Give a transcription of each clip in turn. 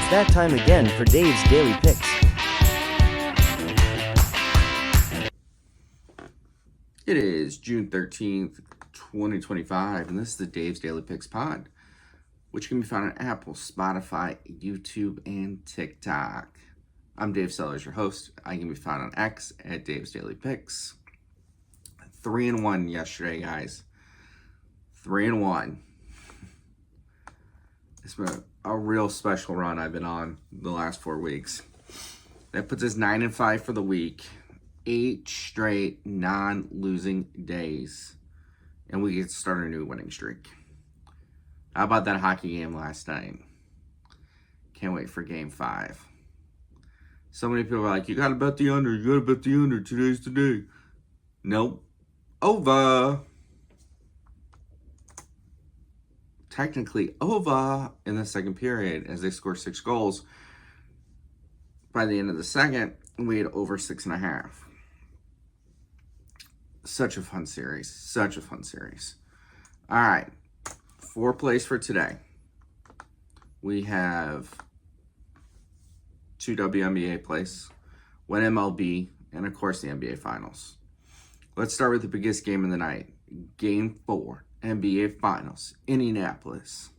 It's that time again for Dave's Daily Picks. It is June 13th, 2025, and this is the Dave's Daily Picks pod, which can be found on Apple, Spotify, YouTube, and TikTok. I'm Dave Sellers, your host. I can be found on X at Dave's Daily Picks. 3-1 yesterday, guys. 3-1. It's been a real special run I've been on the last 4 weeks. That puts us 9-5 for the week. 8 straight non-losing days. And we get to start a new winning streak. How about that hockey game last night? Can't wait for game 5. So many people are like, you gotta bet the under, today's the day. Nope. Over. Technically over in the second period as they score 6 goals. By the end of the second, we had over 6.5. Such a fun series. All right. 4 plays for today. We have 2 WNBA plays, 1 MLB, and of course the NBA Finals. Let's start with the biggest game of the night. Game 4, NBA Finals, Indianapolis.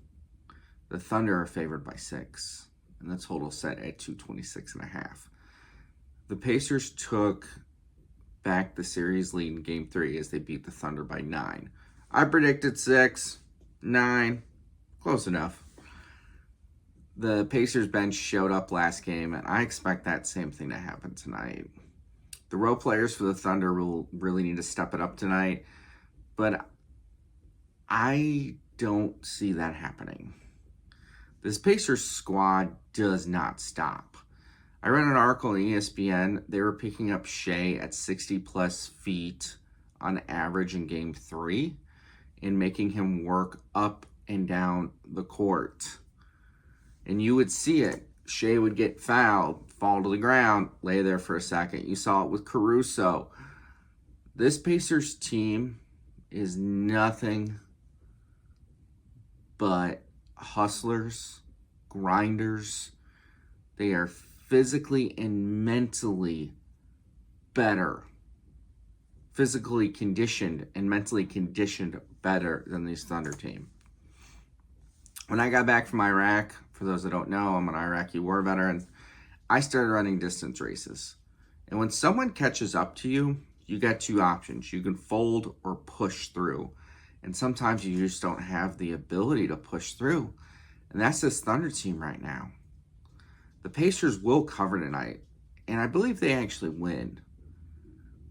The Thunder are favored by 6, and the total set at 226.5. The Pacers took back the series lead in Game 3 as they beat the Thunder by 9. I predicted 6, 9, close enough. The Pacers bench showed up last game, and I expect that same thing to happen tonight. The role players for the Thunder will really need to step it up tonight, but I don't see that happening. This Pacers squad does not stop. I read an article on ESPN. They were picking up Shea at 60-plus feet on average in Game 3 and making him work up and down the court. And you would see it. Shea would get fouled, fall to the ground, lay there for a second. You saw it with Caruso. This Pacers team is nothing but hustlers, grinders. They are physically and mentally better. Physically conditioned and mentally conditioned better than this Thunder team. When I got back from Iraq, for those that don't know, I'm an Iraqi war veteran, I started running distance races. And when someone catches up to you, you got 2 options. You can fold or push through. And sometimes you just don't have the ability to push through. And that's this Thunder team right now. The Pacers will cover tonight, and I believe they actually win.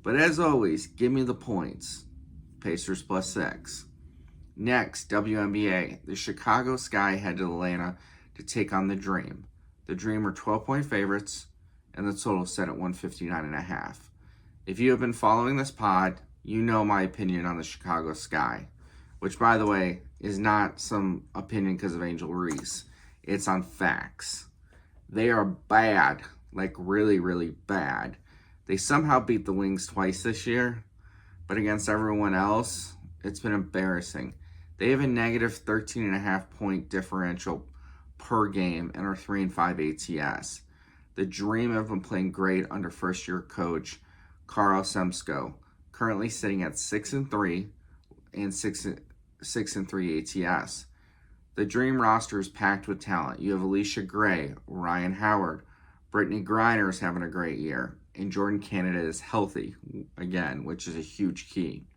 But as always, give me the points. Pacers plus 6. Next, WNBA. The Chicago Sky head to Atlanta to take on the Dream. The Dream are 12-point favorites, and the total set at 159.5. If you have been following this pod, you know my opinion on the Chicago Sky, which, by the way, is not some opinion because of Angel Reese. It's on facts. They are bad, like really, really bad. They somehow beat the Wings twice this year, but against everyone else, it's been embarrassing. They have a negative 13.5 point differential per game and are 3-5 ATS. The Dream have been playing great under first-year coach Carl Semsko, currently sitting at 6-3 and 6-3 ATS. The Dream roster is packed with talent. You have Alicia Gray, Ryan Howard, Brittany Griner is having a great year, and Jordan Canada is healthy again, which is a huge key.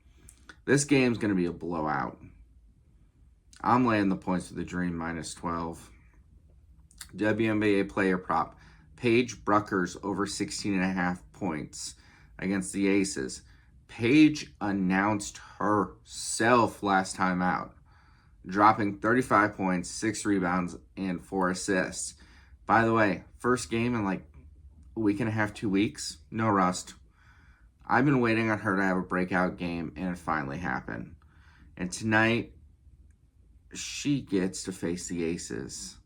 This game's going to be a blowout. I'm laying the points with the Dream minus 12. WNBA player prop. Paige Bueckers over 16.5 points against the Aces. Paige announced herself last time out, dropping 35 points, 6 rebounds, and 4 assists. By the way, first game in like a week and a half, 2 weeks, no rust. I've been waiting on her to have a breakout game, and it finally happened. And tonight, she gets to face the Aces,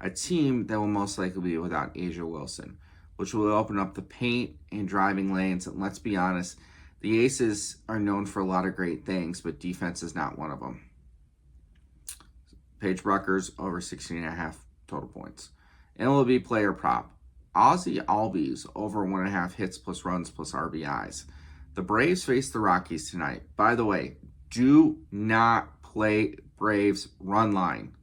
a team that will most likely be without Asia Wilson, which will open up the paint and driving lanes. And let's be honest, the Aces are known for a lot of great things, but defense is not one of them. Paige Bueckers over 16.5 total points. MLB player prop. Ozzie Albies over 1.5 hits plus runs plus RBIs. The Braves face the Rockies tonight. By the way, do not play Braves run line.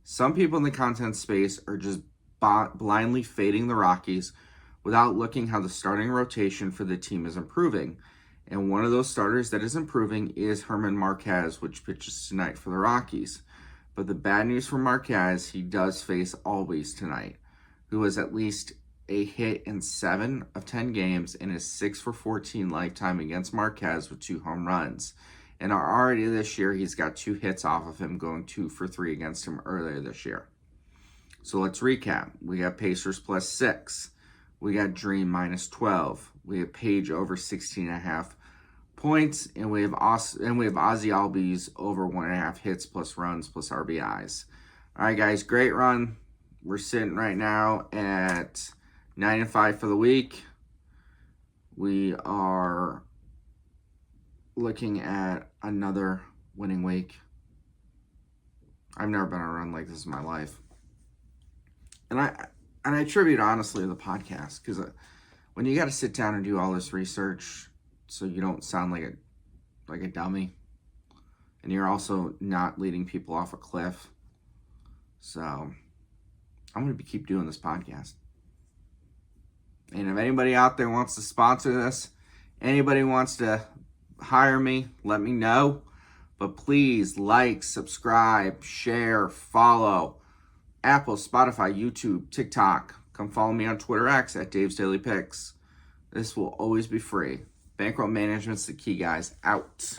Some people in the content space are just blindly fading the Rockies without looking how the starting rotation for the team is improving. And one of those starters that is improving is Herman Marquez, which pitches tonight for the Rockies. But the bad news for Marquez, he does face Albies tonight, who has at least a hit in 7 of 10 games and is 6 for 14 lifetime against Marquez with 2 home runs. And already this year, he's got 2 hits off of him, going 2 for 3 against him earlier this year. So let's recap. We got Pacers plus 6. We got Dream minus 12. We have Paige over 16.5 points, and we have Ozzie Albies over 1.5 hits plus runs plus RBIs. All right, guys, great run. We're sitting right now at 9-5 for the week. We are looking at another winning week. I've never been on a run like this in my life, and I attribute honestly to the podcast, because when you got to sit down and do all this research, so you don't sound like a dummy, and you're also not leading people off a cliff. So I'm going to keep doing this podcast. And if anybody out there wants to sponsor this, anybody wants to hire me, let me know. But please like, subscribe, share, follow Apple, Spotify, YouTube, TikTok. Come follow me on Twitter X at Dave's Daily Picks. This will always be free. Bankroll management's the key, guys. Out.